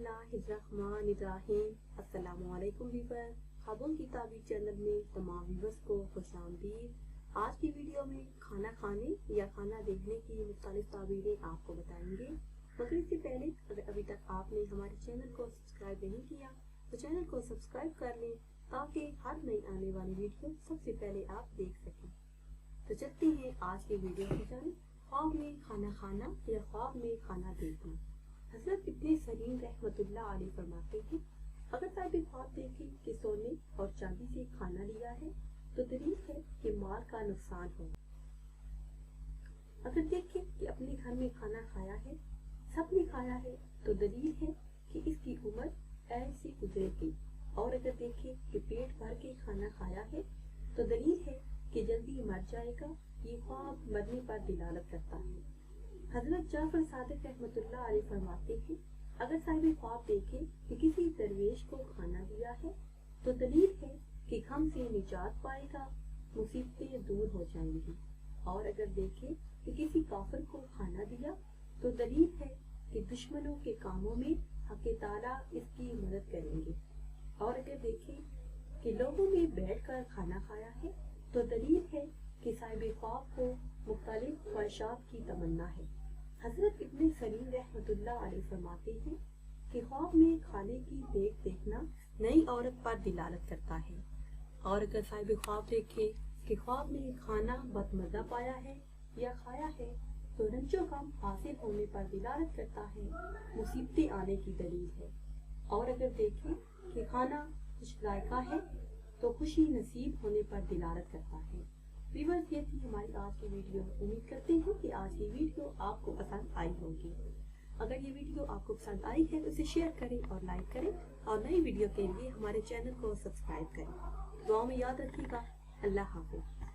बिस्मिल्लाहिर्रहमानिर्रहीम। अस्सलामुअलैकुम व्यूअर्स, ख्वाबों की ताबीर चैनल में तमाम व्यूअर्स को खुशामदीद। आज की वीडियो में खाना खाने या खाना देखने की मुख्तलिफ ताबीरें आपको बताएंगे। मगर इससे पहले अगर अभी तक आपने हमारे चैनल को सब्सक्राइब नहीं किया तो चैनल को सब्सक्राइब कर लें ताकि हर नई आने वाली वीडियो सबसे पहले आप देख सकें। तो चलते हैं आज की वीडियो की जानिब। ख्वाब में खाना खाना या ख्वाब में खाना देखना। हज़रत इब्न सीरीन रहमतुल्लाह अलैह फरमाते हैं, अगर साहिब ख्वाब देखे कि सोने और चांदी से खाना लिया है तो दलील है कि माल का नुकसान हो। अगर देखे कि अपने घर में खाना खाया है, सबने खाया है, तो दलील है कि इसकी उम्र ऐसी गुजरेगी। और अगर देखे कि पेट भर के खाना खाया है तो दलील है कि जल्दी मर जाएगा। ये ख्वाब मरने पर दिलालत करता है। हजरत जाफर सादिक रहमतुल्लाह अलैह फरमाते हैं, अगर साहिब ख्वाब देखे कि किसी दरवेश को खाना दिया है तो दलील है कि गम से निजात पाएगा, मुसीबतें दूर हो जाएंगी। और अगर देखे कि किसी काफिर को खाना दिया तो दलील है कि दुश्मनों के कामों में हक़ ताला इसकी मदद करेंगे। और अगर देखे कि लोगों में बैठकर खाना खाया है तो दलील है कि साहिब ख्वाब को मुख्तलिफ ख्वाहिशात की तमन्ना है। हजरत इब्न सीरीन रहमतुल्लाह अलैह फरमाते हैं कि ख्वाब में खाने की देखना नई औरत पर दिलालत करता है। और अगर साहिब ख्वाब देखे कि ख्वाब में खाना बदमज़ा पाया है या खाया है तो रंजो गम हासिल होने पर दिलालत करता है, मुसीबतें आने की दलील है। और अगर देखे कि खाना कुछ जायका है तो खुशी नसीब होने पर दिलालत करता है। व्यूअर्स, ये थी हमारी आज की वीडियो। उम्मीद करते हैं कि आज की वीडियो आपको पसंद आई होगी। अगर ये वीडियो आपको पसंद आई है तो इसे शेयर करें और लाइक करें और नई वीडियो के लिए हमारे चैनल को सब्सक्राइब करें। दुआ में याद रखिएगा। अल्लाह हाफ़िज़।